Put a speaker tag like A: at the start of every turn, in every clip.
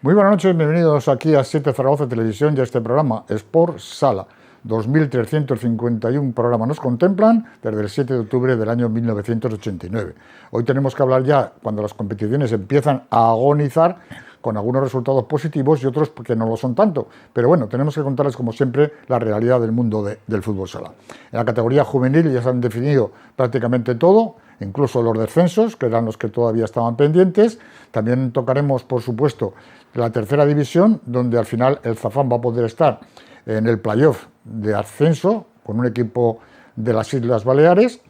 A: Muy buenas noches, bienvenidos aquí a 7 Zaragoza Televisión y a este programa Sport Sala. 2.351 programas nos contemplan desde el 7 de octubre del año 1989. Hoy tenemos que hablar ya cuando las competiciones empiezan a agonizar, con algunos resultados positivos y otros que no lo son tanto. Pero bueno, tenemos que contarles, como siempre, la realidad del mundo del fútbol sala. En la categoría juvenil ya se han definido prácticamente todo, incluso los descensos, que eran los que todavía estaban pendientes. También tocaremos, por supuesto, la tercera división, donde al final el Zafán va a poder estar en el playoff de ascenso con un equipo de las Islas Baleares,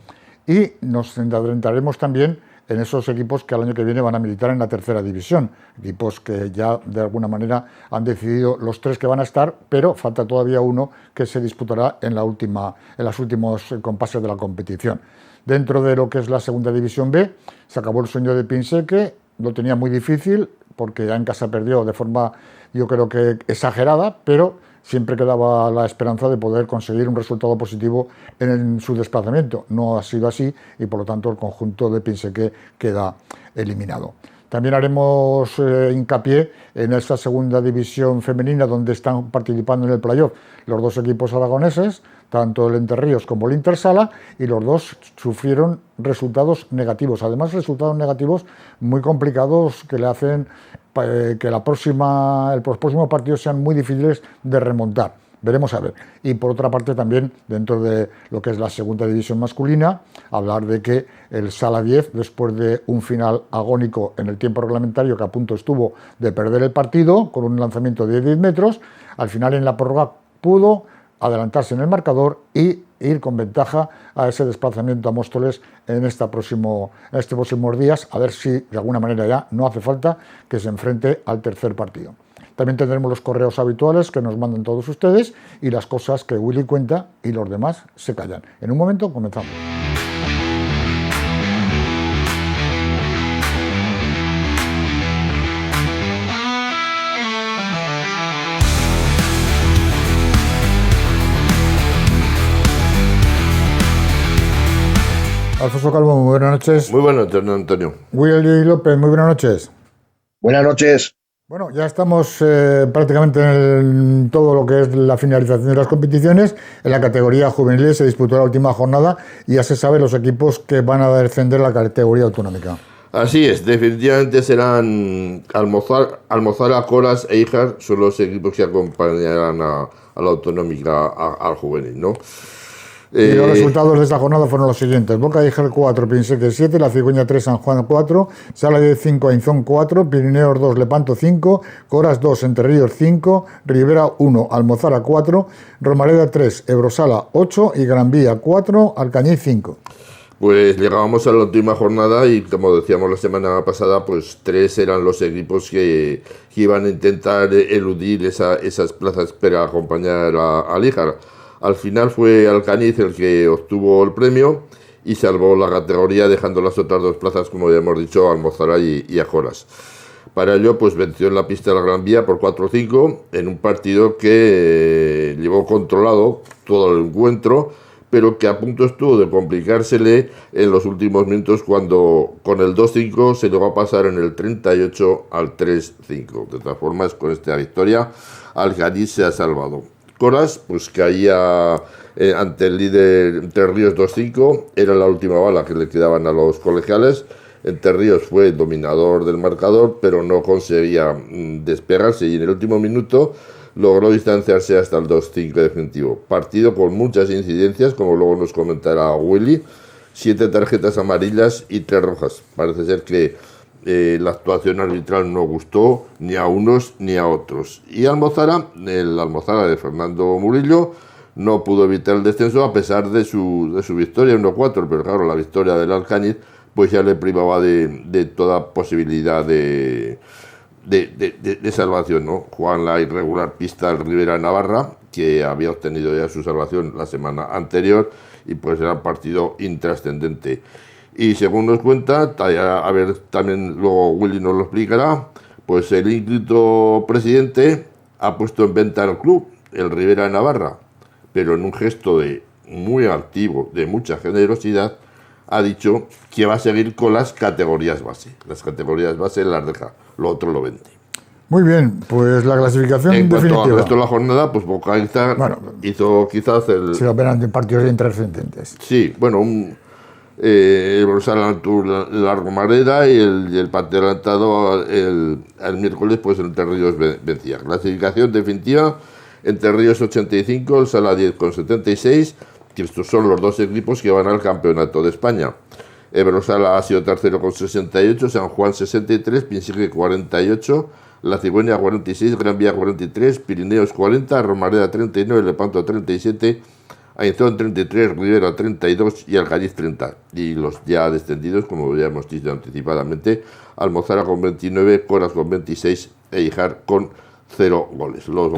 A: y nos adentraremos también en esos equipos que al año que viene van a militar en la tercera división, equipos que ya de alguna manera han decidido los 3 que van a estar, pero falta todavía uno que se disputará en los últimos compases de la competición. Dentro de lo que es la segunda división B, se acabó el sueño de Pinseque, lo tenía muy difícil porque ya en casa perdió de forma, yo creo que exagerada, pero siempre quedaba la esperanza de poder conseguir un resultado positivo en su desplazamiento. No ha sido así y por lo tanto el conjunto de Pinseque queda eliminado. También haremos hincapié en esta segunda división femenina, donde están participando en el playoff los 2 equipos aragoneses, tanto el Enterríos como el Intersala, y los 2 sufrieron resultados negativos. Además, resultados negativos muy complicados que le hacen que los próximos partidos sean muy difíciles de remontar. Veremos a ver. Y por otra parte también, dentro de lo que es la segunda división masculina, hablar de que el Sala 10, después de un final agónico en el tiempo reglamentario, que a punto estuvo de perder el partido con un lanzamiento de 10 metros, al final en la prórroga pudo adelantarse en el marcador y ir con ventaja a ese desplazamiento a Móstoles en estos próximos días, a ver si de alguna manera ya no hace falta que se enfrente al tercer partido. También tendremos los correos habituales que nos mandan todos ustedes y las cosas que Willy cuenta y los demás se callan. En un momento comenzamos. Alfonso Calvo, muy buenas noches.
B: Muy buenas noches, Antonio.
A: Willy López, muy buenas noches.
C: Buenas noches.
A: Bueno, ya estamos prácticamente en todo lo que es la finalización de las competiciones. En la categoría juvenil se disputó la última jornada y ya se sabe los equipos que van a descender a la categoría autonómica.
B: Así es, definitivamente serán Almozara, Coras e Híjar, son los equipos que acompañarán a la autonómica, al juvenil, ¿no?
A: Y los resultados de esta jornada fueron los siguientes: Boca de Híjar 4, Pinseque 7, La Cigüeña 3, San Juan 4, Sala de 5, Ainzón 4, Pirineos 2, Lepanto 5, Coras 2, Enterríos 5, Ribera 1, Almozara 4, Romareda 3, Ebrosala 8 y Gran Vía 4, Alcañiz 5.
B: Pues llegábamos a la última jornada y, como decíamos la semana pasada, pues 3 eran los equipos que iban a intentar eludir esas plazas para acompañar al Híjar. Al final fue Alcañiz el que obtuvo el premio y salvó la categoría, dejando las otras 2 plazas, como ya hemos dicho, a Almozara y a Coras. Para ello, pues venció en la pista de la Gran Vía por 4-5 en un partido que llevó controlado todo el encuentro, pero que a punto estuvo de complicársele en los últimos minutos, cuando con el 2-5 se llegó a pasar en el 38 al 3-5. De todas formas, con esta victoria, Alcañiz se ha salvado. Coras, pues caía ante el líder Entre Ríos 2-5, era la última bala que le quedaban a los colegiales. Entre Ríos fue el dominador del marcador, pero no conseguía despegarse y en el último minuto logró distanciarse hasta el 2-5 definitivo. Partido con muchas incidencias, como luego nos comentará Willy, 7 tarjetas amarillas y 3 rojas. Parece ser que la actuación arbitral no gustó ni a unos ni a otros. Y Almozara, el Almozara de Fernando Murillo, no pudo evitar el descenso a pesar de su victoria 1-4, pero claro, la victoria del Alcañiz pues ya le privaba de toda posibilidad de salvación, ¿no? Juan la irregular pista del Ribera Navarra, que había obtenido ya su salvación la semana anterior, y pues era un partido intrascendente. Y según nos cuenta, a ver, también luego Willy nos lo explicará, pues el ínclito presidente ha puesto en venta el club, el Ribera Navarra, pero en un gesto muy activo, de mucha generosidad, ha dicho que va a seguir con las categorías base. Las categorías base las deja, lo otro lo vende.
A: Muy bien, pues la clasificación
B: En cuanto
A: definitiva.
B: al resto de la jornada, pues Boca hizo quizás el...
A: Sí, apenas de partidos intrascendentes.
B: Sí, bueno, el Brosal la Romareda y el partido adelantado el miércoles, pues Entre Ríos vencía. Clasificación definitiva, Entre Ríos 85, el Sala 10 con 76, que estos son los dos equipos que van al Campeonato de España. Brosal ha sido tercero con 68, San Juan 63, Pinsigue 48, La Cigüeña 46, Gran Vía 43, Pirineos 40, Romareda 39, Lepanto 37, Ainzón 33, Rivera 32 y Alcañiz 30. Y los ya descendidos, como ya hemos dicho anticipadamente, Almozara con 29, Coras con 26 e Ijar con 0 goles. Los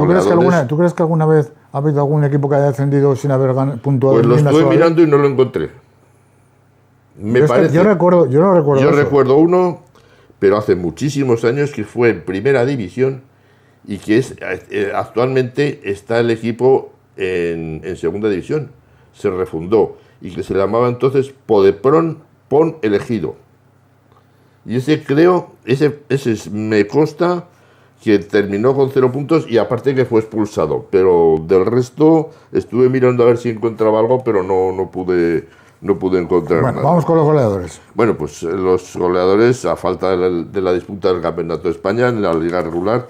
A: ¿Tú crees que alguna vez ha habido algún equipo que haya descendido sin haber puntuado?
B: Pues lo estoy mirando y no lo encontré. Me parece.
A: Yo no recuerdo.
B: Yo recuerdo uno, pero hace muchísimos años, que fue en Primera División y que actualmente está el equipo en Segunda División. Se refundó y que se llamaba entonces Podepron Pon Elegido. Y ese me consta que terminó con 0 puntos y aparte que fue expulsado. Pero del resto estuve mirando a ver si encontraba algo, pero no pude encontrar nada.
A: Vamos con los goleadores.
B: Bueno, pues los goleadores, a falta de la disputa del Campeonato de España, en la Liga Regular,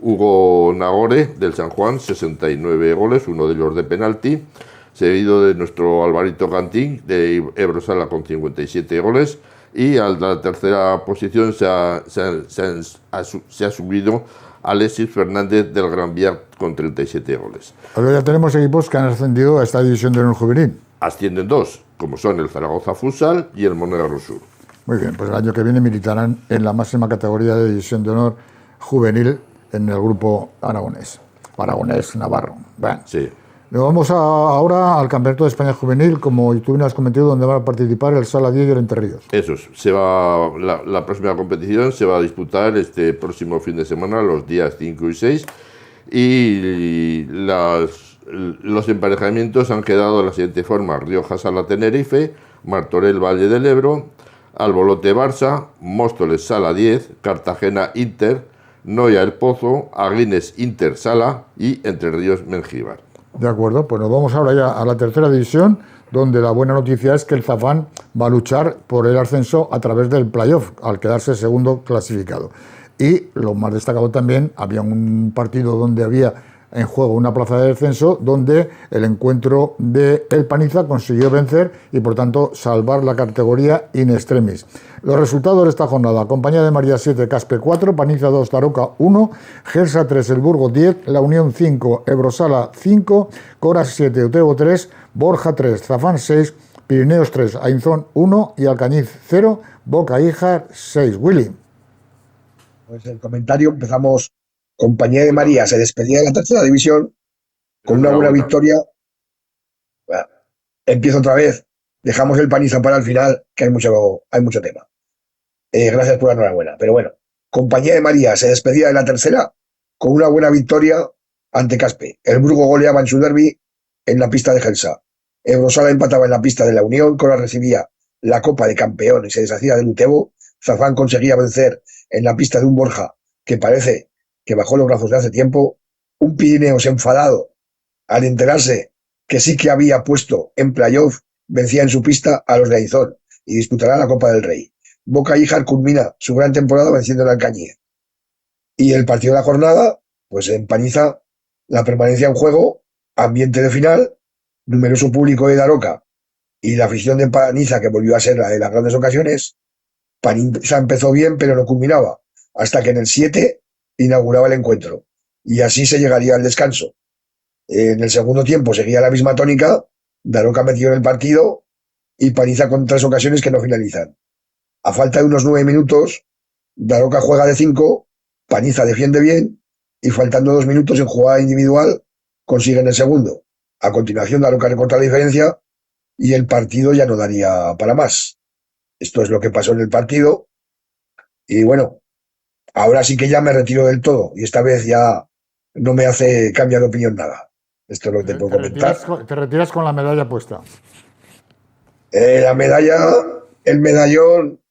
B: Hugo Nagore, del San Juan, 69 goles, uno de ellos de penalti, seguido de nuestro Alvarito Cantín, de Ebrosala, con 57 goles, y a la tercera posición se ha subido Alexis Fernández, del Gran Vía, con 37 goles.
A: Ahora ya tenemos equipos que han ascendido a esta división de honor juvenil.
B: Ascienden dos, como son el Zaragoza Futsal y el Monegro Sur.
A: Muy bien, pues el año que viene militarán en la máxima categoría de división de honor juvenil en el grupo aragonés, navarro. Bueno,
B: sí.
A: Nos vamos ahora al Campeonato de España Juvenil, como tú bien has comentado, donde van a participar el Sala 10 y el Entre Ríos.
B: Eso es. La próxima competición se va a disputar este próximo fin de semana, los días 5 y 6, y los emparejamientos han quedado de la siguiente forma: Rioja Sala Tenerife, Martorell Valle del Ebro, Albolote Barça, Móstoles Sala 10, Cartagena Inter, Noia El Pozo, Aguines Inter Sala y Entre Ríos Mengíbar.
A: De acuerdo, pues nos vamos ahora ya a la tercera división, donde la buena noticia es que el Zafán va a luchar por el ascenso a través del playoff, al quedarse segundo clasificado. Y lo más destacado también, había un partido donde había en juego una plaza de descenso, donde el encuentro de El Paniza consiguió vencer y por tanto salvar la categoría in extremis. Los resultados de esta jornada: Compañía de María 7, Caspe 4, Paniza 2, Daroca 1, Gelsa 3, El Burgo 10, La Unión 5, Ebrosala 5, Coras 7, Utebo 3, Borja 3, Zafán 6, Pirineos 3, Ainzón 1 y Alcañiz 0, Boca Ijar 6. Willy.
C: Pues el comentario, empezamos. Compañía de María se despedía de la tercera división con una buena victoria. Bueno, empiezo otra vez. Dejamos el Paniza para el final, que hay mucho tema. Gracias por la enhorabuena. Pero bueno, Compañía de María se despedía de la tercera con una buena victoria ante Caspe. El Burgo goleaba en su derbi en la pista de Gelsa. Ebrosala empataba en la pista de La Unión, Cora recibía la Copa de Campeón y se deshacía del Utebo. Zafán conseguía vencer en la pista de un Borja que parece que bajó los brazos de hace tiempo. Un Pirineos enfadado al enterarse que sí que había puesto en playoff, vencía en su pista a los de Ainzón y disputará la Copa del Rey. Boca Ijar culmina su gran temporada venciendo al Alcañiz. Y el partido de la jornada, pues en Paniza, la permanencia en juego, ambiente de final, numeroso público de Daroca y la afición de Paniza, que volvió a ser la de las grandes ocasiones. Paniza empezó bien, pero no culminaba, hasta que en el 7 inauguraba el encuentro. Y así se llegaría al descanso. En el segundo tiempo seguía la misma tónica, Daroca metió en el partido y Paniza con 3 ocasiones que no finalizan. A falta de unos 9 minutos, Daroca juega de 5, Paniza defiende bien y faltando 2 minutos en jugada individual consiguen el segundo. A continuación, Daroca recorta la diferencia y el partido ya no daría para más. Esto es lo que pasó en el partido. Y bueno, ahora sí que ya me retiro del todo y esta vez ya no me hace cambiar de opinión nada. Esto es lo que te puedo comentar.
A: Te retiras con la medalla puesta.
C: La medalla, el medallón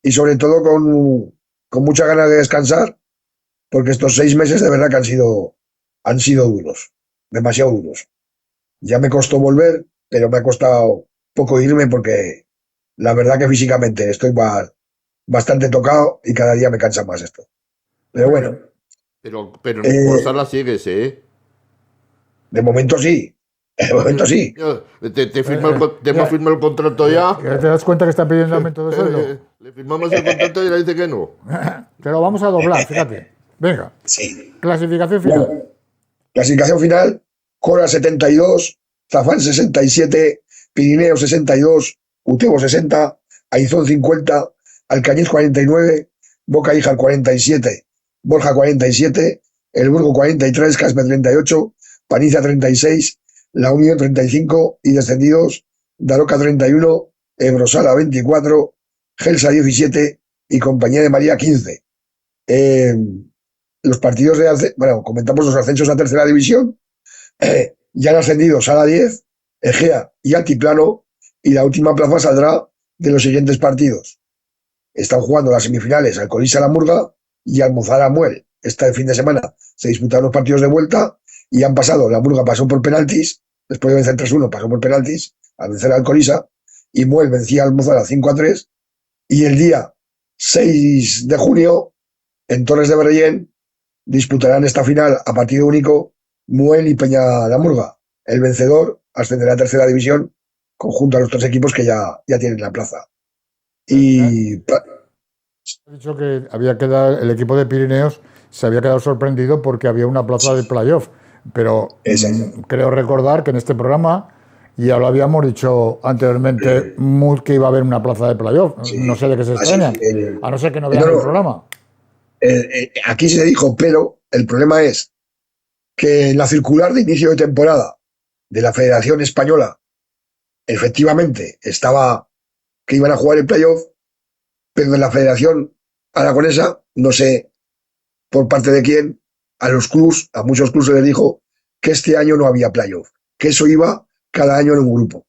C: y sobre todo con muchas ganas de descansar, porque estos 6 meses de verdad que han sido duros, demasiado duros. Ya me costó volver, pero me ha costado poco irme porque la verdad que físicamente estoy bastante tocado y cada día me cansa más esto. Pero bueno,
B: Pero en Sport
C: eh,
B: Sala sigues, ¿eh?
C: de momento sí, de momento sí.
B: Te hemos
A: Ya,
B: firmado el contrato ya.
A: ¿ya te das cuenta que está pidiendo aumento de sueldo?
B: Le firmamos el contrato y le dice que no.
A: Te lo vamos a doblar, fíjate. Venga,
C: Sí.
A: clasificación
C: Bueno,
A: final.
C: clasificación final, Cora 72, Zafán 67, Pirineo 62, Utebo 60, Aizón 50, Alcañiz 49, Boca Híjar 47, Borja 47, El Burgo 43, Caspe 38, Paniza 36, La Unión 35 y descendidos Daroca 31, Ebrosala 24, Gelsa 17 y Compañía de María 15. Eh, los partidos bueno, comentamos los ascensos a tercera división. Ya han ascendido Sala 10, Egea y Altiplano, y la última plaza saldrá de los siguientes partidos. Están jugando las semifinales Alcolisa La Murga y Almozara Muel. Este fin de semana se disputaron los partidos de vuelta y han pasado. La Murga pasó por penaltis, después de vencer 3-1, pasó por penaltis al vencer a Alcolisa, y Muel vencía a Almozara 5-3. Y el día 6 de junio, en Torres de Berrellén, disputarán esta final a partido único Muel y Peña la Murga. El vencedor ascenderá a tercera división conjunto a los 3 equipos que ya tienen la plaza. Y
A: He dicho que había quedado, el equipo de Pirineos se había quedado sorprendido porque había una plaza de playoff, pero creo recordar que en este programa ya lo habíamos dicho anteriormente que iba a haber una plaza de playoff. No sé de qué se extrañan, a no ser que no vean el programa.
C: Aquí se dijo, pero el problema es que en la circular de inicio de temporada de la Federación Española efectivamente estaba que iban a jugar el playoff, pero en la Federación Aragonesa, no sé por parte de quién, a muchos clubes se les dijo que este año no había playoff, que eso iba cada año en un grupo.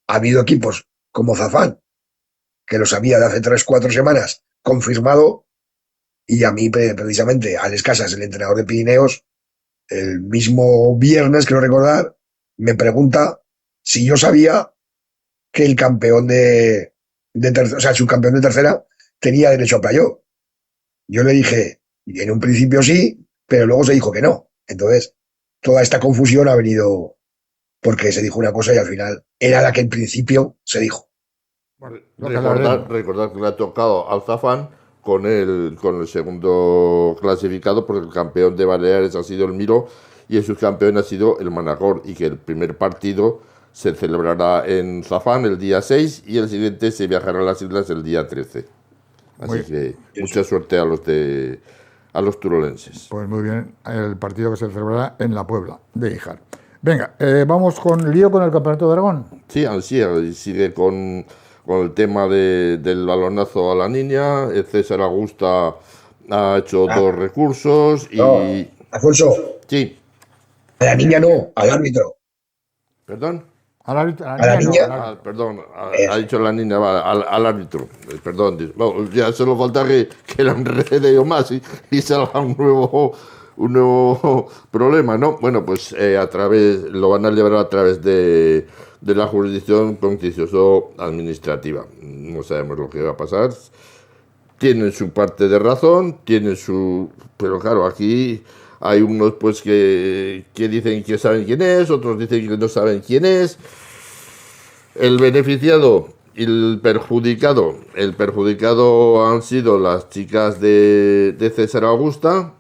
C: Ha habido equipos como Zafán, que lo sabía de hace 3-4 semanas, confirmado, y a mí precisamente, Alex Casas, el entrenador de Pirineos, el mismo viernes, creo recordar, me pregunta si yo sabía que el campeón o sea, el subcampeón de tercera tenía derecho a playoff. Yo le dije, en un principio sí, pero luego se dijo que no. Entonces, toda esta confusión ha venido porque se dijo una cosa y al final era la que en principio se dijo.
B: Recordar que le ha tocado al Zafán con el segundo clasificado, porque el campeón de Baleares ha sido el Miro y el subcampeón ha sido el Manacor, y que el primer partido se celebrará en Zafán el día 6 y el siguiente se viajará a las islas el día 13. Así que mucha suerte a los turolenses.
A: Pues muy bien, el partido que se celebrará en la Puebla de Híjar. Venga, vamos con lío con el Campeonato de Aragón.
B: Sí, así sigue con el tema del balonazo a la niña. El César Augusta ha hecho 2 recursos y...
C: No, Alfonso.
B: Sí.
C: A la niña no, al árbitro.
B: ¿Perdón?
C: A la niña.
B: Perdón, ha dicho la niña, al árbitro. Perdón, ya solo falta que la enrede yo más y salga un nuevo problema, ¿no? Bueno, pues lo van a llevar a través de la jurisdicción contencioso-administrativa. No sabemos lo que va a pasar. Tienen su parte de razón, pero claro, aquí hay unos pues que dicen que saben quién es, otros dicen que no saben quién es. El beneficiado y el perjudicado han sido las chicas de César Augusta,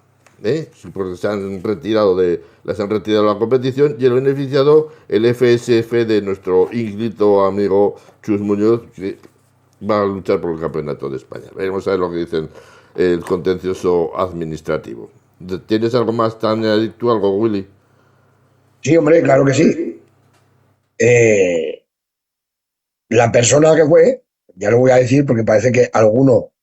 B: porque las han retirado de la competición, y el beneficiado, el FSF de nuestro ínclito amigo Chus Muñoz, que va a luchar por el campeonato de España. Veremos a ver lo que dicen el contencioso administrativo. ¿Tienes algo más tan tú, algo, Willy?
C: Sí, hombre, claro que sí. La persona que fue, ya lo voy a decir porque parece que alguno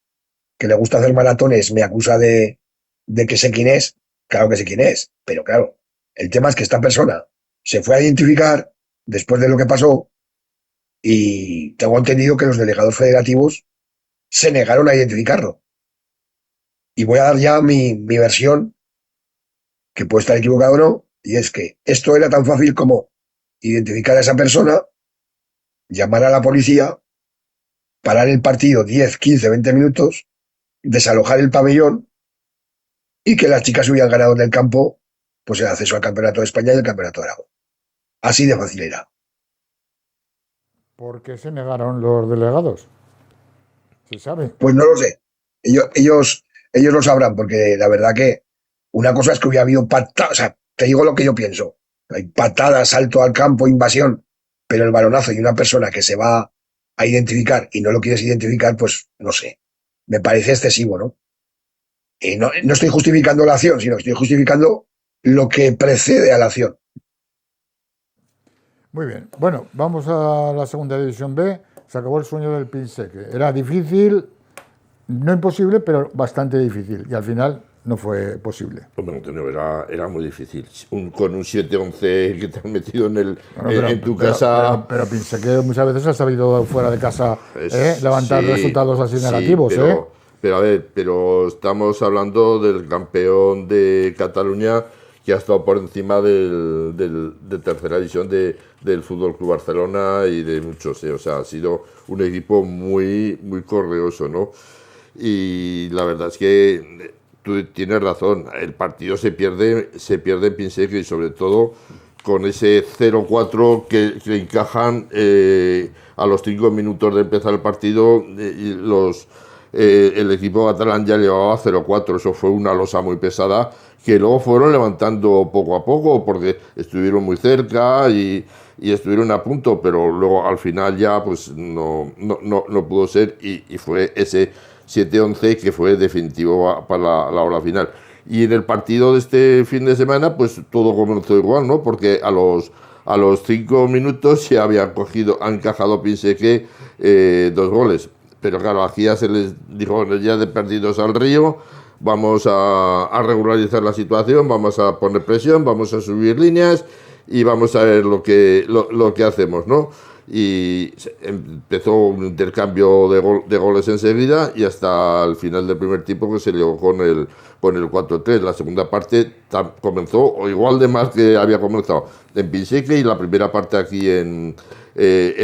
C: que le gusta hacer maratones me acusa de que sé quién es. Claro que sé quién es, pero claro, el tema es que esta persona se fue a identificar después de lo que pasó, y tengo entendido que los delegados federativos se negaron a identificarlo. Y voy a dar ya mi versión, que puede estar equivocado o no, y es que esto era tan fácil como identificar a esa persona, llamar a la policía, parar el partido 10, 15, 20 minutos, desalojar el pabellón y que las chicas hubieran ganado en el campo pues el acceso al Campeonato de España y el Campeonato de Aragón. Así de fácil era.
A: ¿Por qué se negaron los delegados? ¿Se sabe?
C: Pues no lo sé. Ellos lo sabrán, porque la verdad que una cosa es que hubiera habido patadas, o sea, te digo lo que yo pienso. Hay patadas, salto al campo, invasión, pero el balonazo y una persona que se va a identificar y no lo quieres identificar, pues no sé. Me parece excesivo, ¿no? No estoy justificando la acción, sino que estoy justificando lo que precede a la acción.
A: Muy bien. Bueno, vamos a la segunda división B. Se acabó el sueño del Pinseque. Era difícil, no imposible, pero bastante difícil. Y al final no fue posible.
B: Hombre, Antonio, era muy difícil. Con un 7-11 que te has metido en tu casa.
A: Pero Pinseque muchas veces ha sabido fuera de casa levantar resultados así negativos.
B: Pero a ver, estamos hablando del campeón de Cataluña, que ha estado por encima de tercera división del Fútbol Club Barcelona y de muchos. O sea, ha sido un equipo muy, muy correoso, ¿no? Y la verdad es que tú tienes razón. El partido se pierde en Pinseque, y sobre todo con ese 0-4 que encajan a los 5 minutos de empezar el partido. El equipo catalán ya llevaba 0-4, eso fue una losa muy pesada que luego fueron levantando poco a poco porque estuvieron muy cerca y estuvieron a punto, pero luego al final ya pues no pudo ser y fue ese 7-11 que fue definitivo para la hora final. Y en el partido de este fin de semana pues todo comenzó igual, ¿no? Porque a los 5 minutos se había encajado Pinseque 2 goles. Pero claro, aquí ya se les dijo, ya de perdidos al río, vamos a regularizar la situación, vamos a poner presión, vamos a subir líneas y vamos a ver lo que hacemos, ¿no? Y empezó un intercambio de goles enseguida y hasta el final del primer tiempo que se llegó con el 4-3. La segunda parte comenzó o igual de más que había comenzado en Pinseque y la primera parte aquí en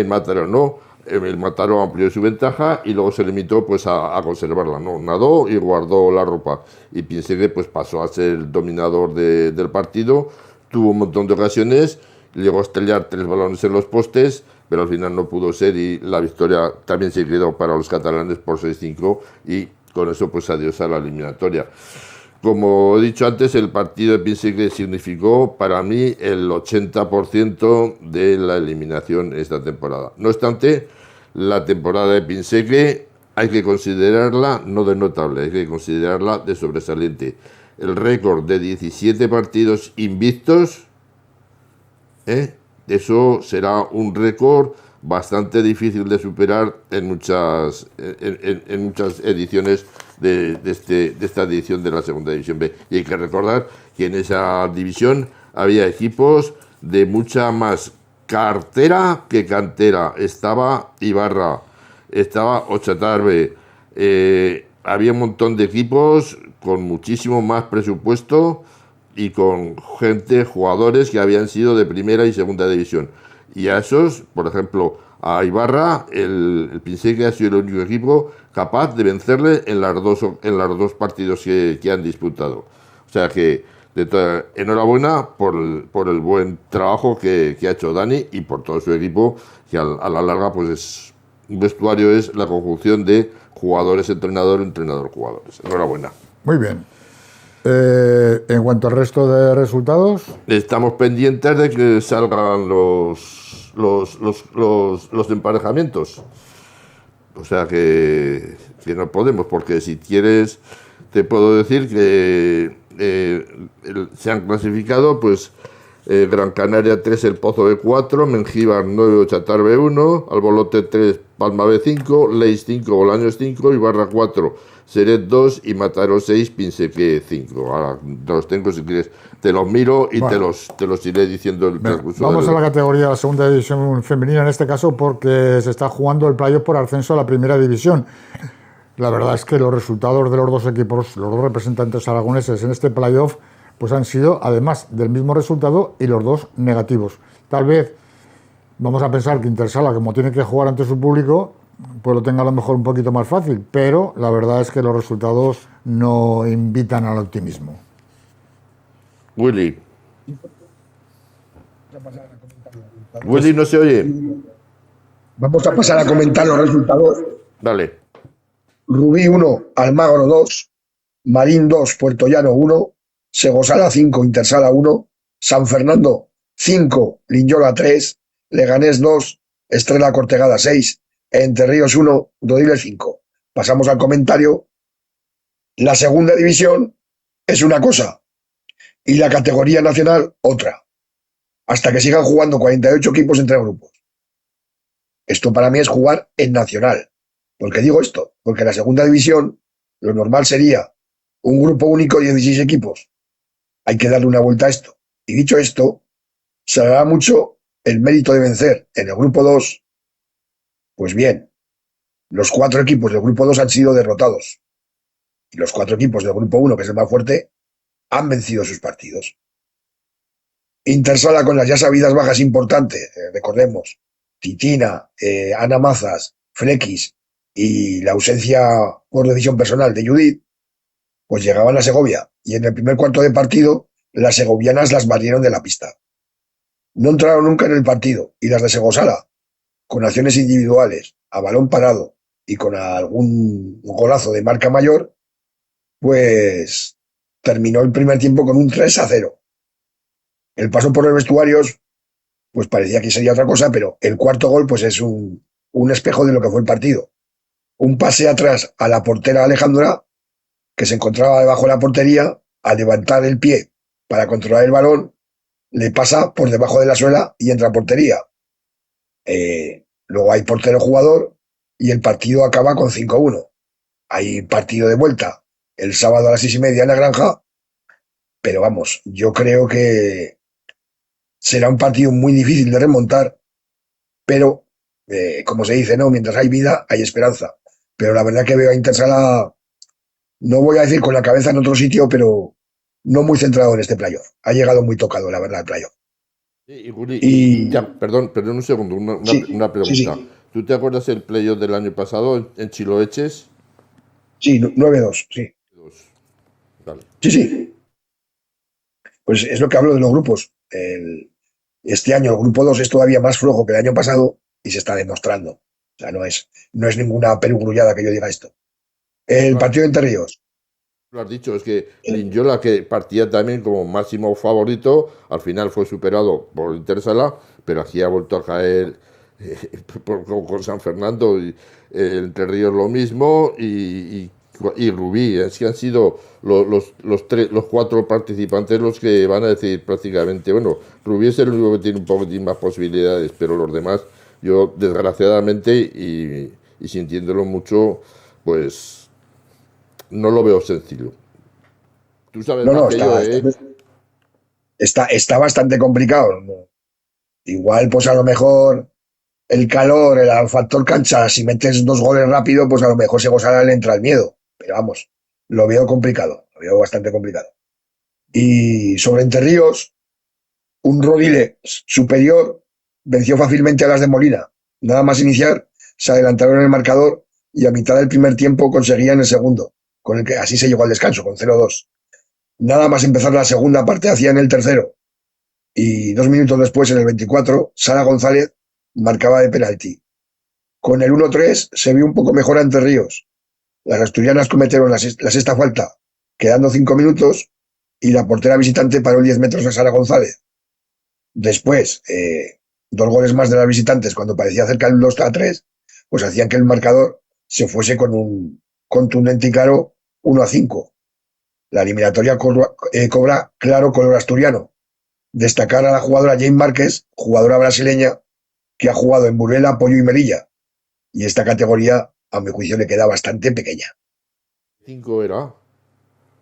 B: Mataró, ¿no? El Mataró amplió su ventaja y luego se limitó pues a conservarla, ¿no? Nadó y guardó la ropa y Pinseque pues pasó a ser el dominador del partido, tuvo un montón de ocasiones, llegó a estrellar 3 balones en los postes, pero al final no pudo ser y la victoria también se quedó para los catalanes por 6-5 y con eso pues adiós a la eliminatoria. Como he dicho antes, el partido de Pinseque significó para mí el 80% de la eliminación esta temporada. No obstante, la temporada de Pinseque hay que considerarla no de notable, hay que considerarla de sobresaliente. El récord de 17 partidos invictos, eso será un récord bastante difícil de superar en muchas ediciones de esta edición de la segunda división B. Y hay que recordar que en esa división había equipos de mucha más cartera que cantera. Estaba Ibarra, estaba Ochatarbe, había un montón de equipos con muchísimo más presupuesto y con jugadores que habían sido de primera y segunda división. Y a esos, por ejemplo, a Ibarra, el Pinseque ha sido el único equipo capaz de vencerle en los dos partidos que han disputado. O sea que, enhorabuena por el buen trabajo que ha hecho Dani y por todo su equipo, que a la larga, pues un vestuario es la conjunción de jugadores-entrenador, entrenador-jugadores. Enhorabuena.
A: Muy bien. En cuanto al resto de resultados,
B: estamos pendientes de que salgan los emparejamientos. O sea que no podemos, porque si quieres te puedo decir que se han clasificado pues Gran Canaria 3, El Pozo B4, Mengíbar 9, Ochatar B1, Albolote 3, Palma B5, Leis 5, Bolaños 5, Ibarra 4, Seret 2 y Mataró 6, Pinseque 5. Ahora los tengo, si quieres te los miro y bueno, te los iré diciendo el transcurso.
A: Vamos a la categoría de la segunda división femenina en este caso, porque se está jugando el playoff por ascenso a la primera división. La verdad es que los resultados de los dos equipos, los dos representantes aragoneses en este playoff, pues han sido, además del mismo resultado, y los dos negativos. Tal vez vamos a pensar que Intersala, como tiene que jugar ante su público, pues lo tenga a lo mejor un poquito más fácil, pero la verdad es que los resultados no invitan al optimismo.
B: Willy. Willy, no se oye.
C: Vamos a pasar a comentar los resultados.
B: Dale.
C: Rubí 1, Almagro 2, Marín 2, Puerto Llano 1, Segosala 5, Intersala 1, San Fernando 5, Linyola 3, Leganés 2, Estrela Cortegada 6, Entre Ríos 1, Rodiles 5. Pasamos al comentario. La segunda división es una cosa y la categoría nacional otra, hasta que sigan jugando 48 equipos entre grupos. Esto para mí es jugar en nacional. ¿Por qué digo esto? Porque en la segunda división lo normal sería un grupo único de 16 equipos. Hay que darle una vuelta a esto. Y dicho esto, se hará mucho el mérito de vencer en el grupo 2. Pues bien, los 4 equipos del grupo 2 han sido derrotados. Y los 4 equipos del grupo 1, que es el más fuerte, han vencido sus partidos. Intersala con las ya sabidas bajas importantes, recordemos, Titina, Ana Mazas, Flequis y la ausencia por decisión personal de Judith, pues llegaban a Segovia y en el primer cuarto de partido las segovianas las barrieron de la pista. No entraron nunca en el partido y las de Segosala, con acciones individuales, a balón parado y con algún golazo de marca mayor, pues terminó el primer tiempo con un 3-0. El paso por los vestuarios, pues parecía que sería otra cosa, pero el cuarto gol pues es un espejo de lo que fue el partido. Un pase atrás a la portera Alejandra, que se encontraba debajo de la portería, al levantar el pie para controlar el balón, le pasa por debajo de la suela y entra a portería. Luego hay portero jugador y el partido acaba con 5-1. Hay partido de vuelta el sábado a las 6:30 en la Granja, pero vamos, yo creo que será un partido muy difícil de remontar, pero como se dice, no, mientras hay vida hay esperanza. Pero la verdad que veo a Intersala, no voy a decir con la cabeza en otro sitio, pero no muy centrado en este playoff. Ha llegado muy tocado, la verdad, el playoff.
B: Perdón un segundo, una pregunta. Sí. ¿Tú te acuerdas el playoff del año pasado en Chiloeches?
C: Sí, 9-2, sí.
B: Vale.
C: Sí. Pues es lo que hablo de los grupos. Este año el grupo 2 es todavía más flojo que el año pasado y se está demostrando. O sea, no es ninguna perugrullada que yo diga esto. El partido de Entre Ríos.
B: Lo has dicho, es que Linyola, que partía también como máximo favorito, al final fue superado por Intersala, pero aquí ha vuelto a caer con San Fernando y Entre Ríos lo mismo y Rubí. Es que han sido los 4 participantes los que van a decidir prácticamente. Bueno, Rubí es el único que tiene un poquitín más posibilidades, pero los demás, yo desgraciadamente y sintiéndolo mucho, pues no lo veo sencillo. Tú sabes más que yo,
C: Está bastante complicado. Igual, pues a lo mejor el calor, el factor cancha, si metes 2 goles rápido, pues a lo mejor Segosala le entra el miedo. Pero vamos, lo veo complicado, lo veo bastante complicado. Y sobre Entre Ríos, un Rodile superior venció fácilmente a las de Molina. Nada más iniciar, se adelantaron en el marcador y a mitad del primer tiempo conseguían el segundo, con el que así se llegó al descanso, con 0-2. Nada más empezar la segunda parte hacían el tercero. Y 2 minutos después, en el 24, Sara González marcaba de penalti. Con el 1-3 se vio un poco mejor a Entre Ríos. Las asturianas cometieron la sexta falta, quedando 5 minutos, y la portera visitante paró 10 metros a Sara González. Después, 2 goles más de las visitantes, cuando parecía cerca del 2-3, pues hacían que el marcador se fuese con un contundente y claro 1-5. La eliminatoria cobra claro color asturiano. Destacar a la jugadora Jane Márquez, jugadora brasileña, que ha jugado en Burela, Pollo y Melilla. Y esta categoría, a mi juicio, le queda bastante pequeña.
B: 5 era.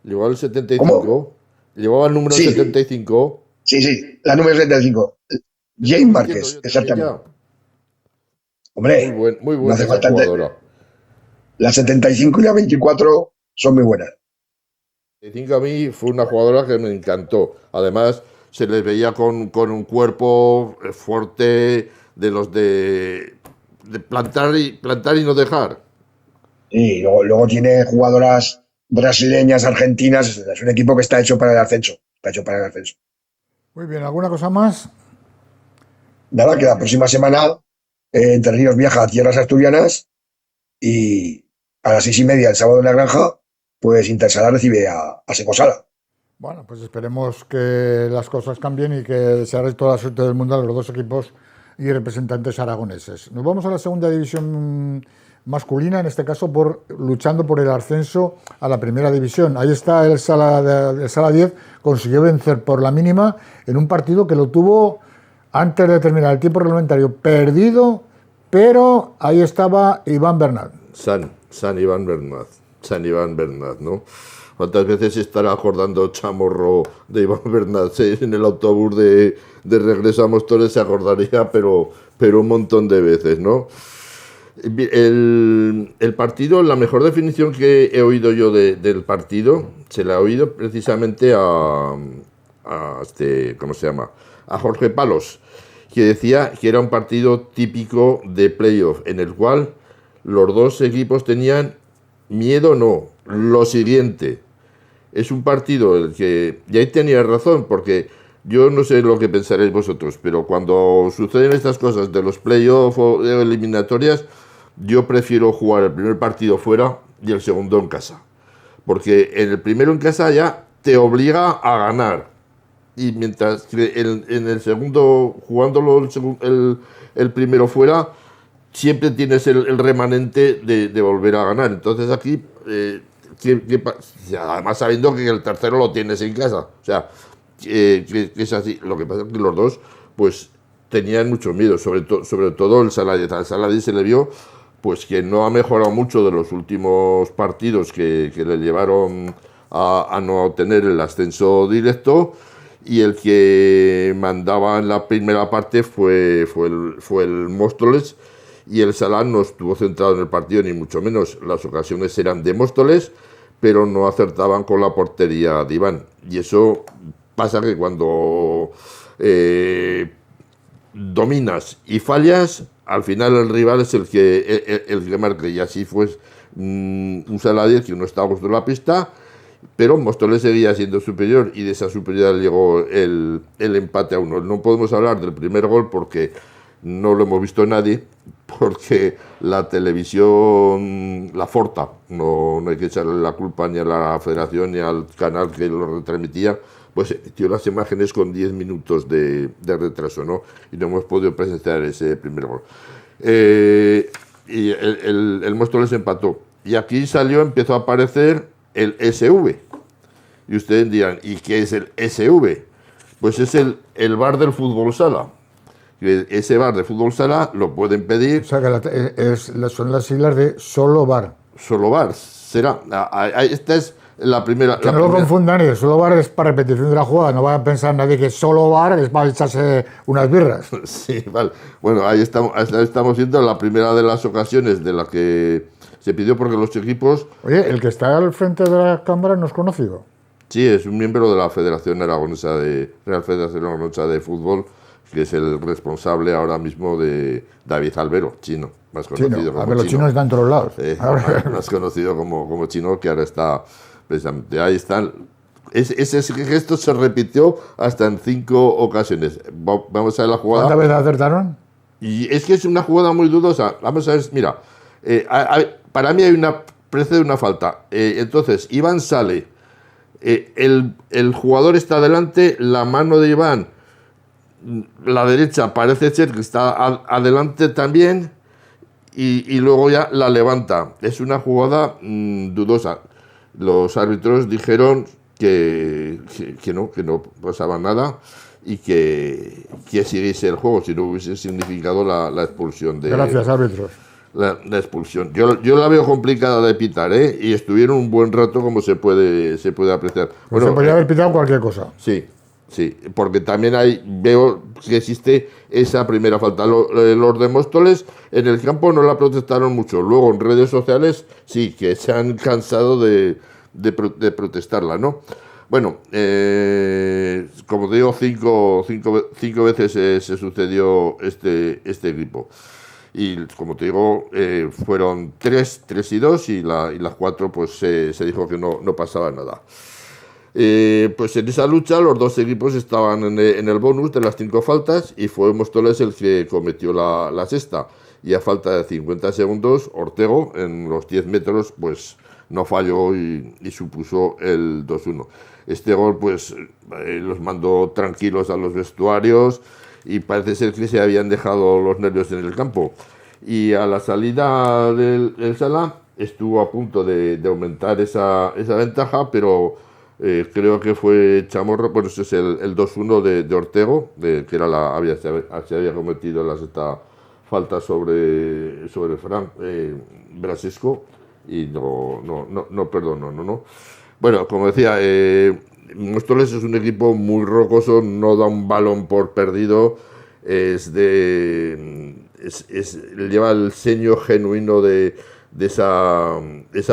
B: Llevaba el 75.
C: ¿Cómo?
B: Llevaba el número 75.
C: Sí, la número 75. Jane Márquez, exactamente. Hombre,
B: muy buena
C: no hace falta
B: jugadora.
C: La 75 y la 24 son muy buenas.
B: 25 a mí fue una jugadora que me encantó. Además, se les veía con un cuerpo fuerte de los de plantar y no dejar.
C: Y luego tiene jugadoras brasileñas, argentinas. Es un equipo que está hecho para el ascenso. Está hecho para el ascenso.
A: Muy bien, ¿alguna cosa más?
C: Nada, que la próxima semana Entre Ríos viaja a tierras asturianas y a las 6:30 el sábado en la granja, pues Intersala recibe a Secosala.
A: Bueno, pues esperemos que las cosas cambien y que se hará toda la suerte del mundo a los dos equipos y representantes aragoneses. Nos vamos a la segunda división masculina, en este caso luchando por el ascenso a la primera división. Ahí está el Sala 10, consiguió vencer por la mínima en un partido que lo tuvo antes de terminar el tiempo reglamentario perdido, pero ahí estaba Iván Bernat.
B: San Iván Bernat, ¿no? ¿Cuántas veces estará acordando Chamorro de Iván Bernat en el autobús de regreso a Móstoles? Se acordaría, pero un montón de veces, ¿no? El partido, la mejor definición que he oído yo del partido, se la he oído precisamente a ¿cómo se llama? A Jorge Palos, que decía que era un partido típico de playoff, en el cual los dos equipos tenían miedo, no, lo siguiente. Es un partido el que, y ahí tenía razón, porque yo no sé lo que pensaréis vosotros, pero cuando suceden estas cosas de los playoffs o de eliminatorias, yo prefiero jugar el primer partido fuera y el segundo en casa. Porque en el primero en casa ya te obliga a ganar. Y mientras que en el segundo, jugándolo el primero fuera, siempre tienes el remanente de volver a ganar. Entonces aquí, además sabiendo que el tercero lo tienes en casa. O sea, que es así. Lo que pasa es que los dos, pues, tenían mucho miedo. Sobre todo el Saladí. Al Saladí se le vio, pues, que no ha mejorado mucho de los últimos partidos que le llevaron a no obtener el ascenso directo. Y el que mandaba en la primera parte fue el Móstoles, y el Salá no estuvo centrado en el partido, ni mucho menos. Las ocasiones eran de Móstoles, pero no acertaban con la portería de Iván. Y eso pasa que cuando dominas y fallas, al final el rival es el que marca. Y así fue un Saladí que no estaba puesto en la pista, pero Móstoles seguía siendo superior, y de esa superioridad llegó el empate a 1. No podemos hablar del primer gol porque no lo hemos visto nadie, porque la televisión, la Forta, no hay que echarle la culpa ni a la federación ni al canal que lo retransmitía, pues emitió las imágenes con 10 minutos de retraso, ¿no? Y no hemos podido presenciar ese primer gol. Y el Móstoles empató. Y aquí empezó a aparecer el SV. Y ustedes dirán, ¿y qué es el SV? Pues es el bar del fútbol sala. Ese bar de fútbol sala lo pueden pedir.
A: O sea, que son las siglas de Solo Bar.
B: Solo Bar. Será. Esta es la primera.
A: Que no lo confundan, el Solo Bar es para repetición de la jugada. No va a pensar nadie que Solo Bar es para echarse unas birras.
B: Sí, vale. Bueno, ahí estamos viendo la primera de las ocasiones de la que se pidió, porque los equipos...
A: Oye, el que está al frente de la cámara no es conocido.
B: Sí, es un miembro de la Federación Aragonesa Real Federación Aragonesa de Fútbol, que es el responsable ahora mismo de David Albero, Chino, más conocido como Chino.
A: Los chinos están en todos lados.
B: Más conocido como Chino, que ahora está precisamente ahí. Están. Ese gesto se repitió hasta en 5 ocasiones. Vamos a ver la jugada.
A: ¿Cuántas veces acertaron?
B: Y es que es una jugada muy dudosa. Vamos a ver, mira, para mí precede una falta. Entonces, Iván sale, el jugador está adelante, la mano de Iván, la derecha parece ser que está adelante también, y luego ya la levanta. Es una jugada dudosa. Los árbitros dijeron que no pasaba nada, y que siguiese el juego, si no hubiese significado la expulsión de...
A: Gracias, árbitros.
B: La expulsión. Yo la veo complicada de pitar, ¿eh? Y estuvieron un buen rato, como se puede apreciar.
A: Pues se podría haber pitado cualquier cosa.
B: Sí. Sí, porque también veo que existe esa primera falta. Los de Móstoles en el campo no la protestaron mucho. Luego en redes sociales sí, que se han cansado de protestarla, ¿no? Bueno, como te digo, cinco veces se sucedió este equipo. Y como te digo, fueron 3 y 2 y las 4 pues se dijo que no pasaba nada. Pues en esa lucha los dos equipos estaban en el bonus de las 5 faltas y fue Móstoles el que cometió la sexta. Y a falta de 50 segundos, Ortego en los 10 metros pues no falló y supuso el 2-1. Este gol pues los mandó tranquilos a los vestuarios y parece ser que se habían dejado los nervios en el campo. Y a la salida del Sala estuvo a punto de aumentar esa ventaja, pero creo que fue Chamorro, bueno, ese es el 2-1 de Ortego, que era se había cometido la sexta falta sobre Fran Brasesco y no perdonó, no. Bueno, como decía, Móstoles es un equipo muy rocoso, no da un balón por perdido, lleva el sello genuino de esa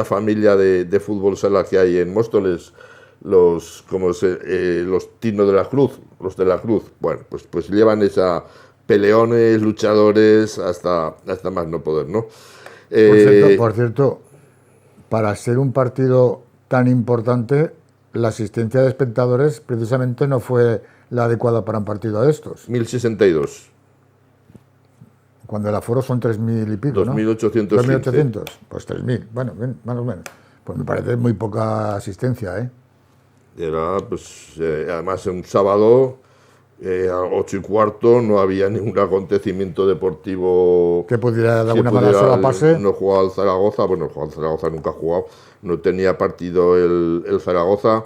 B: familia de fútbol sala que hay en Móstoles, los Tino de la Cruz, los de la Cruz, bueno, pues llevan esa peleones, luchadores, hasta más no poder, ¿no?
A: Por cierto, para ser un partido tan importante, la asistencia de espectadores precisamente no fue la adecuada para un partido de estos.
B: 1062.
A: Cuando el aforo son 3.000 y pico,
B: 2.815.
A: 2.800, pues 3.000, bueno, más o menos. Pues me parece muy poca asistencia, ¿eh?
B: Era, pues, además un sábado, a 8:15, no había ningún acontecimiento deportivo
A: que pudiera de alguna manera solaparse.
B: No jugaba el Zaragoza, bueno, el Zaragoza nunca ha jugado, no tenía partido el Zaragoza,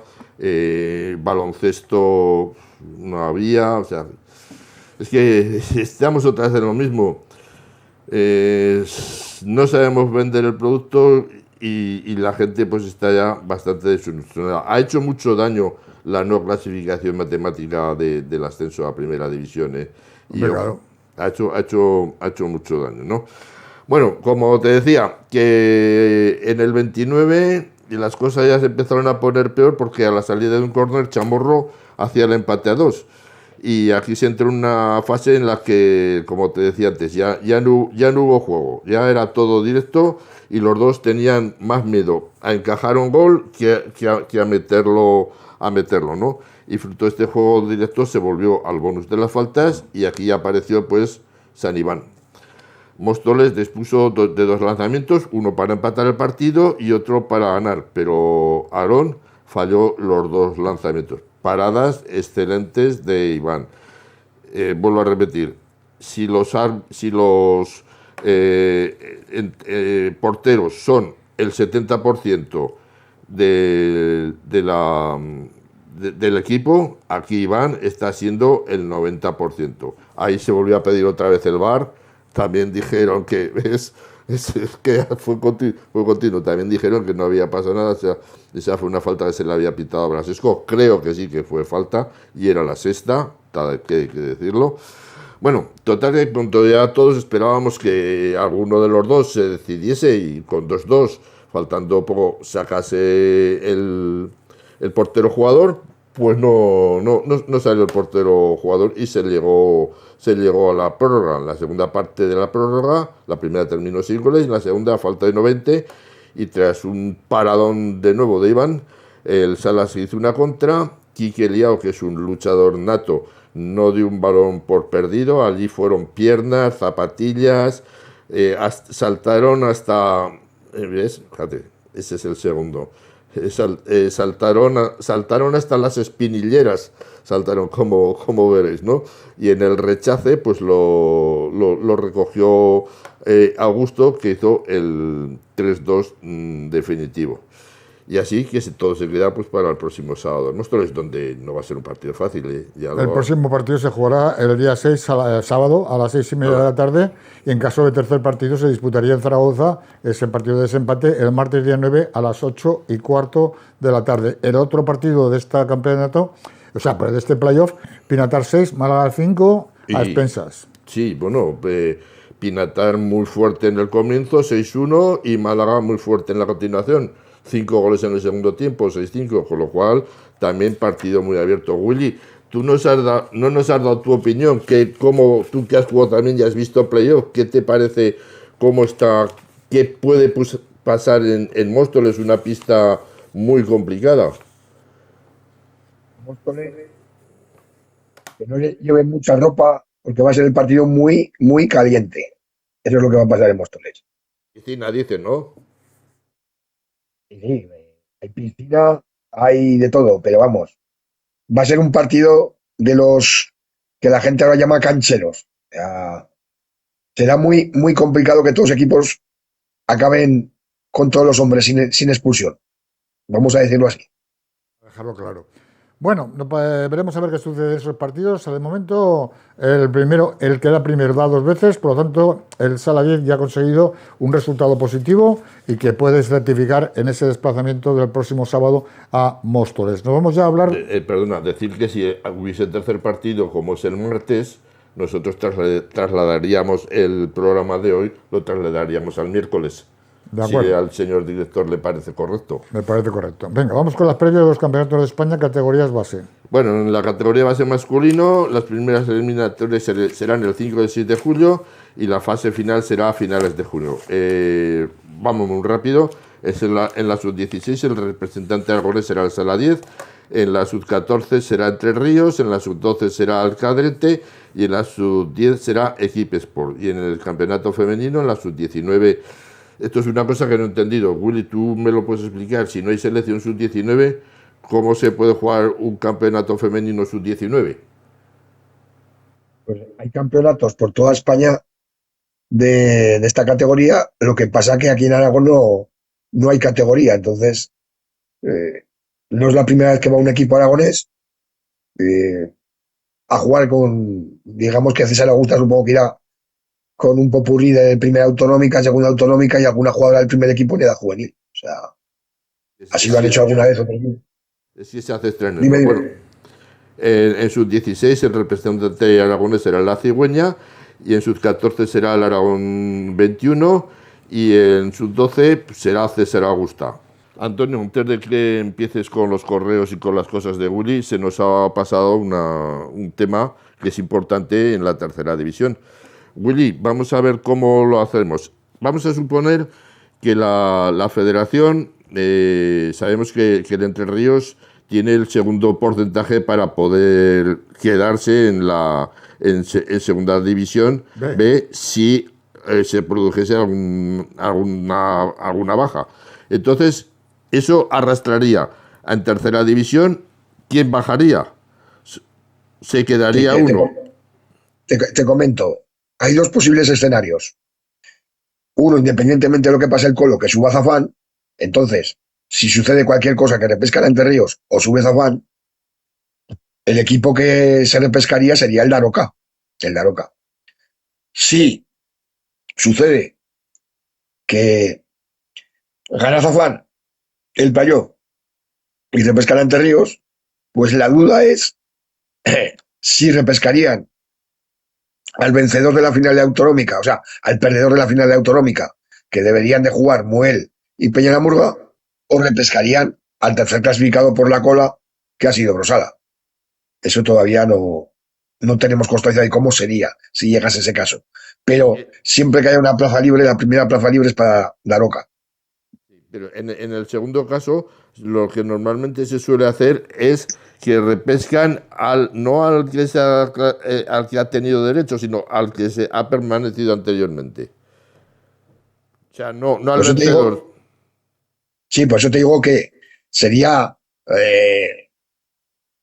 B: baloncesto no había, o sea, es que estamos otra vez en lo mismo. No sabemos vender el producto y la gente pues está ya bastante desilusionada. Ha hecho mucho daño la no clasificación matemática del ascenso a primera división, y
A: claro.
B: ha hecho mucho daño, ¿no? Bueno, como te decía, que en el 29 las cosas ya se empezaron a poner peor porque a la salida de un córner Chamorro hacía el empate a 2. Y aquí se entró en una fase en la que, como te decía antes, ya no hubo juego, ya era todo directo y los dos tenían más miedo a encajar un gol que a meterlo, ¿no? Y fruto de este juego directo se volvió al bonus de las faltas y aquí apareció pues San Iván. Móstoles dispuso de 2 lanzamientos, uno para empatar el partido y otro para ganar, pero Aarón falló los 2 lanzamientos. Paradas excelentes de Iván. Vuelvo a repetir, si los porteros son el 70% del equipo, aquí Iván está siendo el 90%. Ahí se volvió a pedir otra vez el VAR, también dijeron que que fue continuo, también dijeron que no había pasado nada, o sea, esa fue una falta que se le había pitado a Brasesco, creo que sí que fue falta, y era la sexta, que hay que decirlo. Bueno, total que pronto ya todos esperábamos que alguno de los dos se decidiese y con 2-2, faltando poco, sacase el portero jugador, pues no salió el portero jugador y se llegó a la prórroga. La segunda parte de la prórroga, la primera terminó sin goles, la segunda a falta de 90 y tras un paradón de nuevo de Iván, el Salas hizo una contra. Quique Liao, que es un luchador nato, no dio un balón por perdido, allí fueron piernas, zapatillas, saltaron hasta... ¿ves? Fíjate, ese es el segundo. Saltaron hasta las espinilleras, saltaron como veréis, ¿no? Y en el rechace pues lo recogió Augusto, que hizo el 3-2 definitivo. Y así que todo se queda pues para el próximo sábado. Móstoles, donde no va a ser un partido fácil.
A: El próximo partido se jugará el día 6, sábado, a las 6:30 de la tarde. Y en caso de tercer partido se disputaría en Zaragoza, ese partido de desempate, el martes día 9 a las 8:15 de la tarde. El otro partido de este campeonato O sea, pero de este playoff, Pinatar 6, Málaga 5, a
B: Y-
A: expensas.
B: Sí, bueno, Pinatar muy fuerte en el comienzo, 6-1, y Málaga muy fuerte en la continuación. 5 goles en el segundo tiempo, 6-5, con lo cual también partido muy abierto. Willy, tú no nos has dado tu opinión, que como tú que has jugado también y has visto playoff, ¿qué te parece, cómo está, qué puede pasar en Móstoles, una pista muy complicada?
C: Móstoles, que no le lleven mucha ropa porque va a ser el partido muy, muy caliente. Eso es lo que va a pasar en Móstoles.
B: Piscina, dice, ¿no?
C: Y sí, hay piscina, hay de todo, pero vamos, va a ser un partido de los que la gente ahora llama cancheros. O sea, será muy, muy complicado que todos los equipos acaben con todos los hombres sin expulsión. Vamos a decirlo así.
A: Dejarlo claro. Bueno, veremos a ver qué sucede en esos partidos. De momento, el que da primero da 2 veces, por lo tanto, el Sala 10 ya ha conseguido un resultado positivo y que puede certificar en ese desplazamiento del próximo sábado a Móstoles. Nos vamos ya a hablar.
B: Perdona, decir que si hubiese tercer partido como es el martes, nosotros trasladaríamos el programa de hoy, lo trasladaríamos al miércoles.
A: De
B: Si
A: acuerdo.
B: al señor director le parece correcto.
A: Me parece correcto. Venga, vamos con las previas de los campeonatos de España, categorías base.
B: Bueno, en la categoría base masculino, las primeras eliminatorias serán el 5 y el 7 de julio y la fase final será a finales de junio. Vamos muy rápido. En la sub-16 el representante aragonés será el Sala 10, en la sub-14 será Entre Ríos, en la sub-12 será Alcadrete y en la sub-10 será Equipe Sport. Y en el campeonato femenino, en la sub-19, esto es una cosa que no he entendido. Willy, tú me lo puedes explicar. Si no hay selección sub-19, ¿cómo se puede jugar un campeonato femenino sub-19?
C: Pues hay campeonatos por toda España de esta categoría. Lo que pasa que aquí en Aragón no hay categoría. Entonces, eh, no es la primera vez que va un equipo aragonés eh, a jugar con, digamos que a César Augusta supongo que irá con un popurrí de primera autonómica, segunda autonómica y alguna jugadora del primer equipo en edad juvenil. O sea, así lo han hecho alguna vez otros.
B: Si se hace extraño,
C: Dime,
B: ¿no?
C: dime.
B: Bueno, en sub-16 el representante aragonés será la Cigüeña y en sub-14 será el Aragón 21 y en sub-12 será César Augusta. Antonio, antes de que empieces con los correos y con las cosas de Willy, se nos ha pasado un tema que es importante en la tercera división. Willy, vamos a ver cómo lo hacemos. Vamos a suponer que la federación, sabemos que el Entre Ríos tiene el segundo porcentaje para poder quedarse en segunda división B si se produjese alguna baja. Entonces, eso arrastraría en tercera división. ¿Quién bajaría? Se quedaría uno.
C: Te comento, hay dos posibles escenarios. Uno, independientemente de lo que pase el Colo, que suba Zafán. Entonces, si sucede cualquier cosa que repesca Entre Ríos o sube Zafán, el equipo que se repescaría sería el Daroca. El Daroca. Si sucede que gana Zafán el playoff y repescan Entre Ríos, pues la duda es si repescarían al vencedor de la final de autonómica, o sea, al perdedor de la final de autonómica, que deberían de jugar Muel y Peñalamurga, o repescarían al tercer clasificado por la cola, que ha sido Brosala. Eso todavía no tenemos constancia de cómo sería si llegase ese caso. Pero siempre que haya una plaza libre, la primera plaza libre es para Daroca.
B: Pero en el segundo caso, lo que normalmente se suele hacer es que repescan no al que ha tenido derecho, sino al que se ha permanecido anteriormente. O sea, no al vencedor.
C: Sí, por eso te digo que sería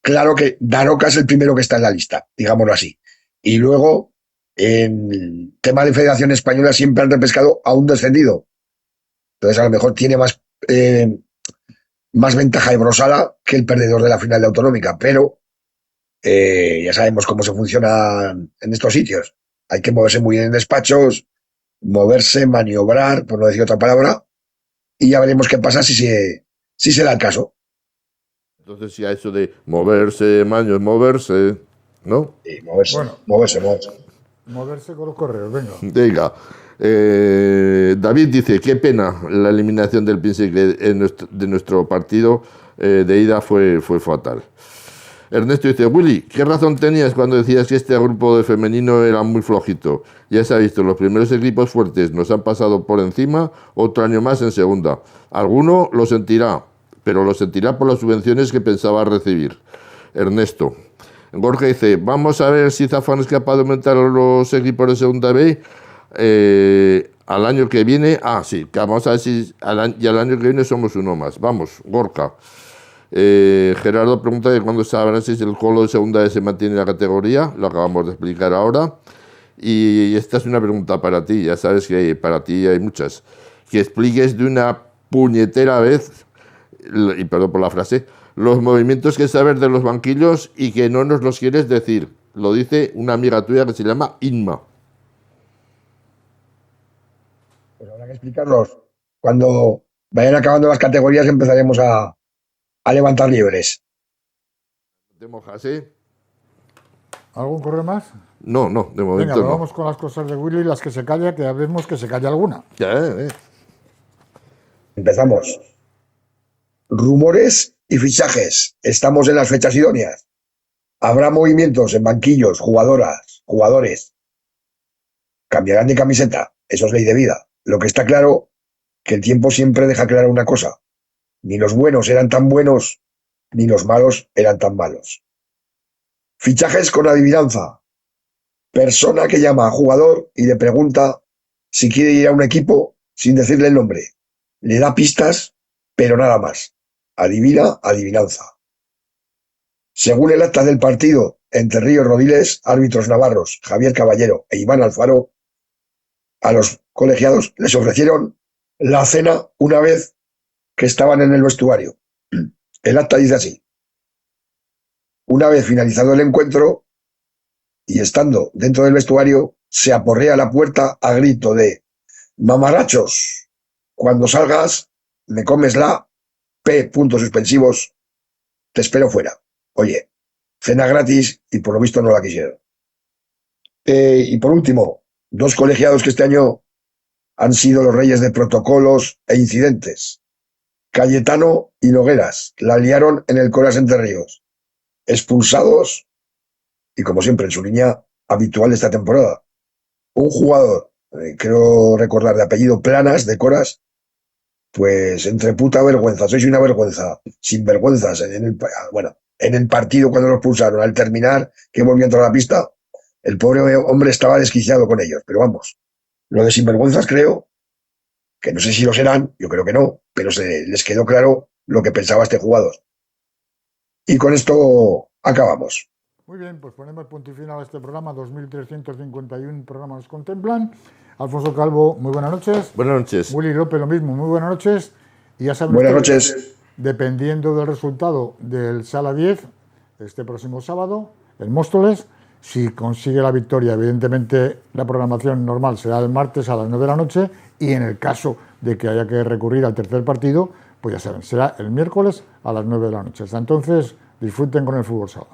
C: claro que Daroca es el primero que está en la lista, digámoslo así. Y luego, en el tema de Federación Española, siempre han repescado a un descendido. Entonces, a lo mejor tiene más ventaja de Brosala que el perdedor de la final de autonómica, pero ya sabemos cómo se funciona en estos sitios. Hay que moverse muy bien en despachos, moverse, maniobrar, por no decir otra palabra, y ya veremos qué pasa si se da el caso.
B: Entonces ya eso de moverse, Maño, moverse, ¿no?
C: Sí, moverse,
A: Bueno.
C: moverse.
A: Moverse con los correos, venga.
B: Venga. David dice, qué pena la eliminación del Piense de nuestro partido de ida fue fatal. Ernesto dice, Willy, ¿qué razón tenías cuando decías que este grupo de femenino era muy flojito? Ya se ha visto, los primeros equipos fuertes nos han pasado por encima, otro año más en segunda. Alguno lo sentirá, pero lo sentirá por las subvenciones que pensaba recibir. Ernesto. Gorka dice, vamos a ver si Zafán es capaz de aumentar los equipos de segunda B al año que viene. Sí, que vamos a ver si al año que viene somos uno más. Vamos, Gorka. Gerardo pregunta que cuándo sabrán si el Colo de segunda vez se mantiene en la categoría, lo acabamos de explicar ahora. Y esta es una pregunta para ti, ya sabes que para ti hay muchas. Que expliques de una puñetera vez, y perdón por la frase, los movimientos que sabes de los banquillos y que no nos los quieres decir. Lo dice una amiga tuya que se llama Inma.
C: Pues habrá que explicarlos. Cuando vayan acabando las categorías empezaremos a levantar libres.
B: ¿Te mojas, eh?
A: ¿Algún correo más?
B: No, de momento
A: Venga, pues
B: no.
A: vamos con las cosas de Willy, las que se calla, que ya vemos que se calla alguna.
B: Ya,
C: Empezamos. Rumores y fichajes. Estamos en las fechas idóneas. Habrá movimientos en banquillos, jugadores. Cambiarán de camiseta. Eso es ley de vida. Lo que está claro, que el tiempo siempre deja clara una cosa. Ni los buenos eran tan buenos, ni los malos eran tan malos. Fichajes con adivinanza. Persona que llama a jugador y le pregunta si quiere ir a un equipo sin decirle el nombre. Le da pistas, pero nada más. Adivina, adivinanza. Según el acta del partido entre Ríos Rodiles, árbitros navarros Javier Caballero e Iván Alfaro, a los colegiados les ofrecieron la cena una vez que estaban en el vestuario. El acta dice así. Una vez finalizado el encuentro y estando dentro del vestuario, se aporrea la puerta a grito de mamarachos, cuando salgas me comes la puntos suspensivos, te espero fuera. Oye, cena gratis y por lo visto no la quisieron. Y por último, dos colegiados que este año han sido los reyes de protocolos e incidentes. Cayetano y Nogueras la liaron en el Coras Entre Ríos. Expulsados y, como siempre, en su línea habitual de esta temporada. Un jugador, creo recordar de apellido Planas, de Coras, pues entre puta vergüenza, sois una vergüenza, sin vergüenzas en el partido cuando los expulsaron, al terminar, que volvió a entrar a la pista, el pobre hombre estaba desquiciado con ellos, pero vamos, lo de sinvergüenzas creo que no sé si lo serán, yo creo que no, pero les quedó claro lo que pensaba este jugador. Y con esto acabamos.
A: Muy bien, pues ponemos punto y final a este programa, 2351 programas nos contemplan. Alfonso Calvo, muy buenas noches.
B: Buenas noches.
A: Willy López, lo mismo, muy buenas noches. Y ya saben
C: Buenas
A: ustedes,
C: noches.
A: dependiendo del resultado del Sala 10, este próximo sábado, en Móstoles, si consigue la victoria, evidentemente la programación normal será el martes a las 9 de la noche, y en el caso de que haya que recurrir al tercer partido, pues ya saben, será el miércoles a las 9 de la noche. Hasta entonces, disfruten con el fútbol sala.